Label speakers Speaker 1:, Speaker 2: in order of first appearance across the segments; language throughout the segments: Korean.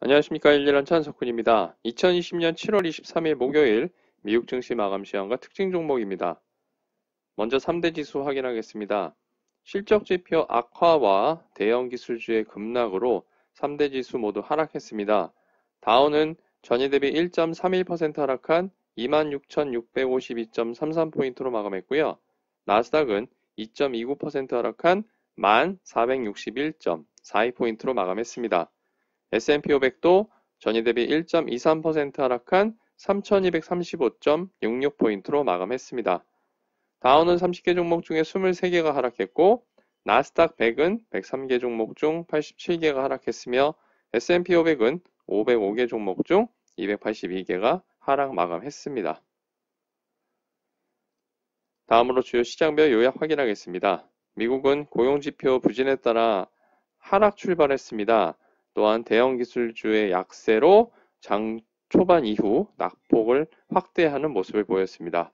Speaker 1: 안녕하십니까. 일일한 찬석훈입니다. 2020년 7월 23일 목요일 미국 증시 마감 시황과 특징 종목입니다. 먼저 3대 지수 확인하겠습니다. 실적 지표 악화와 대형 기술주의 급락으로 3대 지수 모두 하락했습니다. 다우는 전일 대비 1.31% 하락한 26,652.33포인트로 마감했고요. 나스닥은 2.29% 하락한 1,461.42포인트로 마감했습니다. S&P 500도 전일 대비 1.23% 하락한 3,235.66포인트로 마감했습니다. 다우는 30개 종목 중에 23개가 하락했고 나스닥 100은 103개 종목 중 87개가 하락했으며 S&P 500은 505개 종목 중 282개가 하락 마감했습니다. 다음으로 주요 시장별 요약 확인하겠습니다. 미국은 고용지표 부진에 따라 하락 출발했습니다. 또한 대형 기술주의 약세로 장 초반 이후 낙폭을 확대하는 모습을 보였습니다.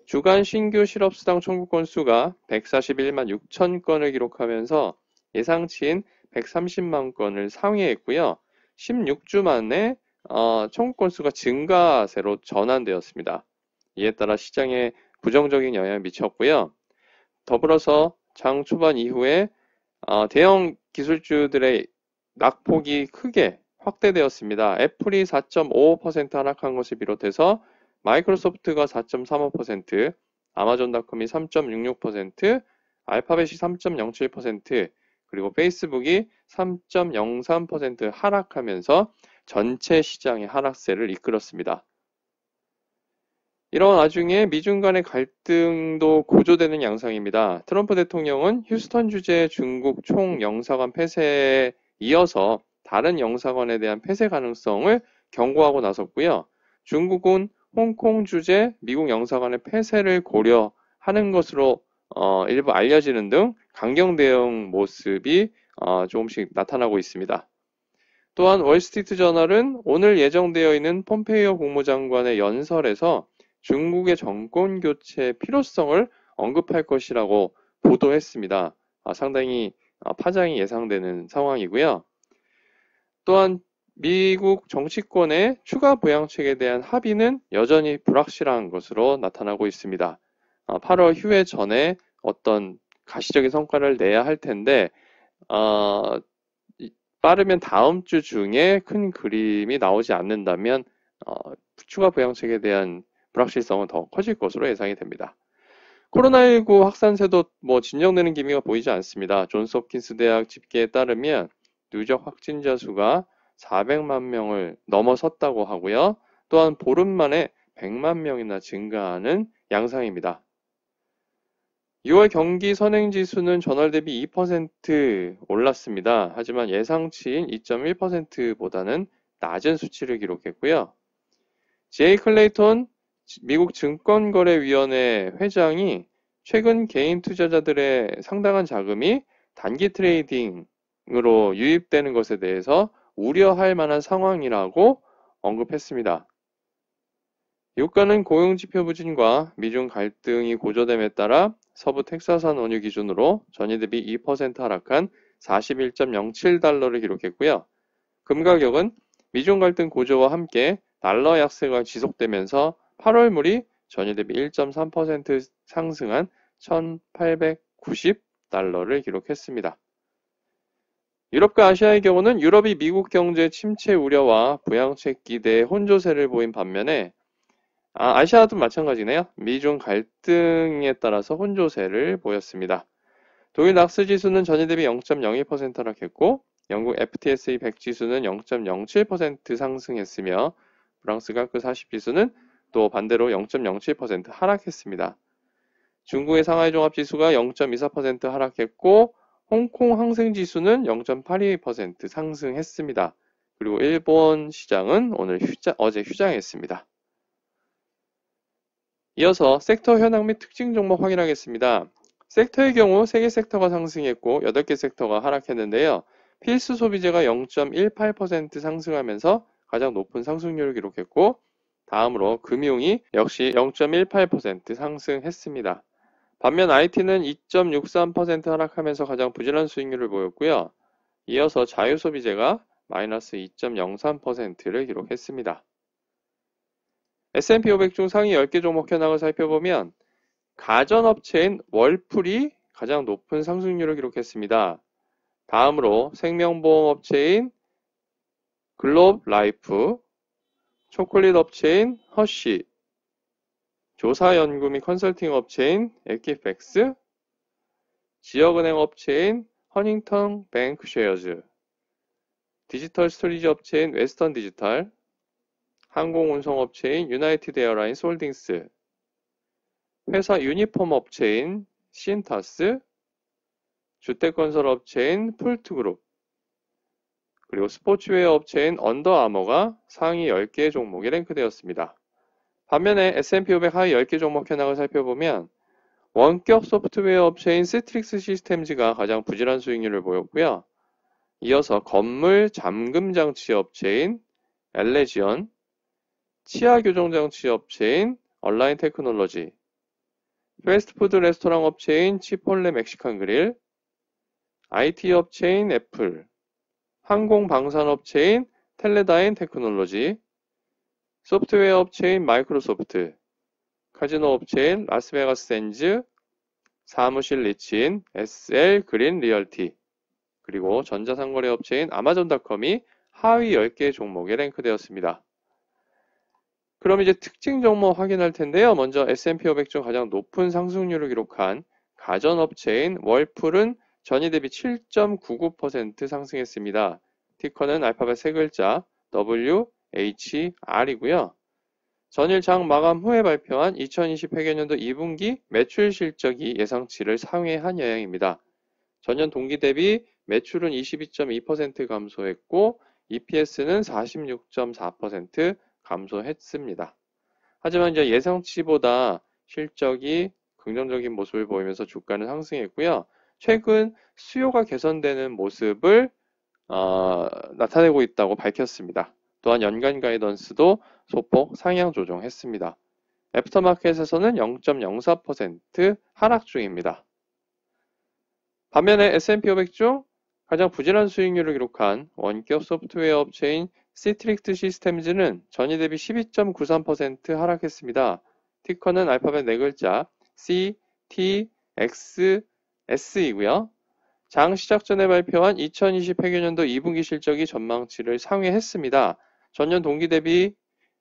Speaker 1: 주간 신규 실업수당 청구 건수가 141만 6천 건을 기록하면서 예상치인 130만 건을 상회했고요. 16주 만에 청구 건수가 증가세로 전환되었습니다. 이에 따라 시장에 부정적인 영향을 미쳤고요. 더불어서 장 초반 이후에 대형 기술주들의 낙폭이 크게 확대되었습니다. 애플이 4.55% 하락한 것을 비롯해서 마이크로소프트가 4.35%, 아마존닷컴이 3.66%, 알파벳이 3.07%, 그리고 페이스북이 3.03% 하락하면서 전체 시장의 하락세를 이끌었습니다. 이런 와중에 미중 간의 갈등도 고조되는 양상입니다. 트럼프 대통령은 휴스턴 주재 중국 총영사관 폐쇄에 이어서 다른 영사관에 대한 폐쇄 가능성을 경고하고 나섰고요. 중국은 홍콩 주재 미국 영사관의 폐쇄를 고려하는 것으로 일부 알려지는 등 강경 대응 모습이 조금씩 나타나고 있습니다. 또한 월스트리트 저널은 오늘 예정되어 있는 폼페이오 국무장관의 연설에서 중국의 정권 교체의 필요성을 언급할 것이라고 보도했습니다. 상당히 파장이 예상되는 상황이고요. 또한 미국 정치권의 추가 부양책에 대한 합의는 여전히 불확실한 것으로 나타나고 있습니다. 8월 휴회 전에 어떤 가시적인 성과를 내야 할 텐데 빠르면 다음 주 중에 큰 그림이 나오지 않는다면 추가 부양책에 대한 불확실성은 더 커질 것으로 예상이 됩니다. 코로나19 확산세도 진정되는 기미가 보이지 않습니다. 존스홉킨스 대학 집계에 따르면 누적 확진자 수가 400만 명을 넘어섰다고 하고요. 또한 보름 만에 100만 명이나 증가하는 양상입니다. 6월 경기 선행지수는 전월 대비 2% 올랐습니다. 하지만 예상치인 2.1%보다는 낮은 수치를 기록했고요. 제이 클레이톤 미국 증권거래위원회 회장이 최근 개인 투자자들의 상당한 자금이 단기 트레이딩으로 유입되는 것에 대해서 우려할 만한 상황이라고 언급했습니다. 유가는 고용지표 부진과 미중 갈등이 고조됨에 따라 서부 텍사스산 원유 기준으로 전일 대비 2% 하락한 41.07달러를 기록했고요. 금 가격은 미중 갈등 고조와 함께 달러 약세가 지속되면서 8월물이 전일 대비 1.3% 상승한 1,890달러를 기록했습니다. 유럽과 아시아의 경우는 유럽이 미국 경제 침체 우려와 부양책 기대에 혼조세를 보인 반면에 아시아도 마찬가지네요. 미중 갈등에 따라서 혼조세를 보였습니다. 독일 낙스 지수는 전일 대비 0.02% 하락했고 영국 FTSE 100 지수는 0.07% 상승했으며 프랑스 CAC 40 지수는 또 반대로 0.07% 하락했습니다. 중국의 상하이 종합지수가 0.24% 하락했고 홍콩 항생지수는 0.82% 상승했습니다. 그리고 일본 시장은 어제 휴장했습니다. 이어서 섹터 현황 및 특징 종목 확인하겠습니다. 섹터의 경우 3개 섹터가 상승했고 8개 섹터가 하락했는데요. 필수 소비재가 0.18% 상승하면서 가장 높은 상승률을 기록했고 다음으로 금융이 역시 0.18% 상승했습니다. 반면 IT는 2.63% 하락하면서 가장 부진한 수익률을 보였고요. 이어서 자유소비재가 마이너스 2.03%를 기록했습니다. S&P 500 중 상위 10개 종목 현황을 살펴보면 가전업체인 월풀이 가장 높은 상승률을 기록했습니다. 다음으로 생명보험업체인 글로브라이프, 초콜릿 업체인 허쉬, 조사연구 및 컨설팅 업체인 에키팩스, 지역은행 업체인 허닝턴 뱅크쉐어즈, 디지털 스토리지 업체인 웨스턴 디지털, 항공운송 업체인 유나이티드 에어라인스 홀딩스, 회사 유니폼 업체인 신타스, 주택건설 업체인 폴트그룹, 그리고 스포츠웨어 업체인 언더아머가 상위 10개 종목에 랭크되었습니다. 반면에 S&P 500 하위 10개 종목 현황을 살펴보면 원격 소프트웨어 업체인 시트릭스 시스템즈가 가장 부진한 수익률을 보였고요. 이어서 건물 잠금 장치 업체인 엘레지언, 치아 교정 장치 업체인 얼라인 테크놀로지, 패스트푸드 레스토랑 업체인 치폴레 멕시칸 그릴, IT 업체인 애플, 항공 방산 업체인 텔레다인 테크놀로지, 소프트웨어 업체인 마이크로소프트, 카지노 업체인 라스베가스 샌즈, 사무실 리치인 SL 그린 리얼티, 그리고 전자상거래 업체인 아마존닷컴이 하위 10개 종목에 랭크되었습니다. 그럼 이제 특징 종목 확인할 텐데요. 먼저 S&P 500 중 가장 높은 상승률을 기록한 가전업체인 월풀은 전일 대비 7.99% 상승했습니다. 티커는 알파벳 세 글자 WHR이고요. 전일 장 마감 후에 발표한 2020 회계연도 2분기 매출 실적이 예상치를 상회한 영향입니다. 전년 동기 대비 매출은 22.2% 감소했고 EPS는 46.4% 감소했습니다. 하지만 이제 예상치보다 실적이 긍정적인 모습을 보이면서 주가는 상승했고요. 최근 수요가 개선되는 모습을 나타내고 있다고 밝혔습니다. 또한 연간 가이던스도 소폭 상향 조정했습니다. 애프터마켓에서는 0.04% 하락 중입니다. 반면에 S&P 500 중 가장 부진한 수익률을 기록한 원격 소프트웨어 업체인 시트릭스 시스템즈는 전일 대비 12.93% 하락했습니다. 티커는 알파벳 네 글자 CTXS이고요. 장 시작 전에 발표한 2020 회계연도 2분기 실적이 전망치를 상회했습니다. 전년 동기 대비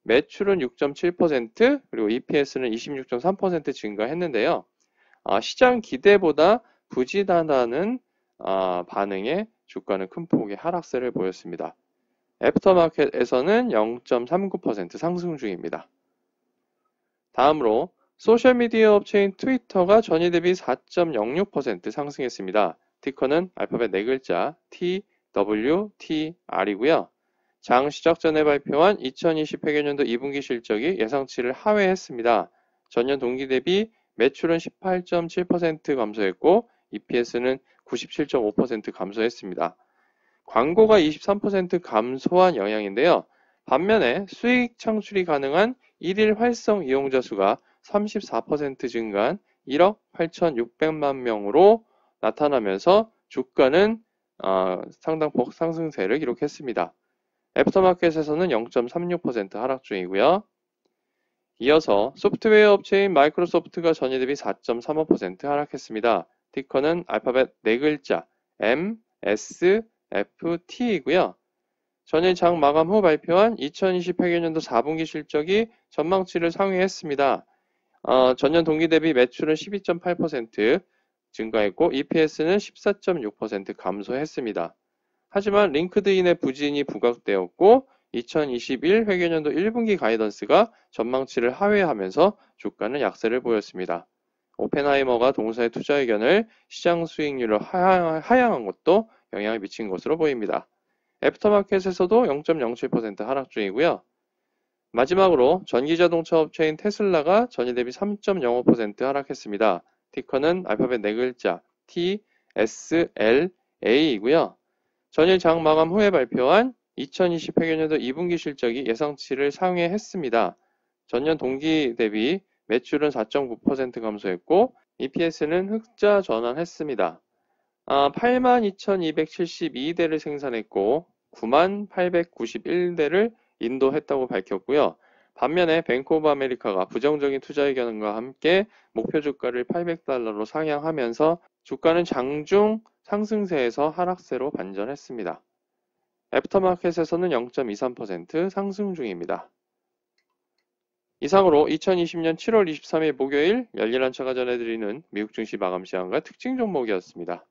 Speaker 1: 매출은 6.7%, 그리고 EPS는 26.3% 증가했는데요. 시장 기대보다 부진하다는 반응에 주가는 큰 폭의 하락세를 보였습니다. 애프터마켓에서는 0.39% 상승 중입니다. 다음으로 소셜미디어 업체인 트위터가 전일 대비 4.06% 상승했습니다. 티커는 알파벳 네 글자 TWTR이고요. 장 시작 전에 발표한 2020 회계연도 2분기 실적이 예상치를 하회했습니다. 전년 동기 대비 매출은 18.7% 감소했고 EPS는 97.5% 감소했습니다. 광고가 23% 감소한 영향인데요. 반면에 수익 창출이 가능한 1일 활성 이용자 수가 34% 증가한 1억 8,600만 명으로 나타나면서 주가는 상당폭 상승세를 기록했습니다. 애프터마켓에서는 0.36% 하락 중이고요. 이어서 소프트웨어 업체인 마이크로소프트가 전일 대비 4.35% 하락했습니다. 티커는 알파벳 네 글자 MSFT이고요. 전일 장 마감 후 발표한 2020 회계연도 4분기 실적이 전망치를 상회했습니다. 전년 동기 대비 매출은 12.8% 증가했고 EPS는 14.6% 감소했습니다. 하지만 링크드인의 부진이 부각되었고 2021 회계연도 1분기 가이던스가 전망치를 하회하면서 주가는 약세를 보였습니다. 오펜하이머가 동사의 투자 의견을 시장 수익률을 하향한 것도 영향을 미친 것으로 보입니다. 애프터마켓에서도 0.07% 하락 중이고요. 마지막으로 전기자동차 업체인 테슬라가 전일 대비 3.05% 하락했습니다. 티커는 알파벳 네 글자 TSLA이고요. 전일 장 마감 후에 발표한 2020 회계연도 2분기 실적이 예상치를 상회했습니다. 전년 동기 대비 매출은 4.9% 감소했고 EPS는 흑자 전환했습니다. 82,272대를 생산했고 9891대를 인도했다고 밝혔고요. 반면에 뱅크 오브 아메리카가 부정적인 투자 의견과 함께 목표 주가를 800달러로 상향하면서 주가는 장중 상승세에서 하락세로 반전했습니다. 애프터마켓에서는 0.23% 상승 중입니다. 이상으로 2020년 7월 23일 목요일 열렬한 차가 전해드리는 미국 증시 마감 시황과 특징 종목이었습니다.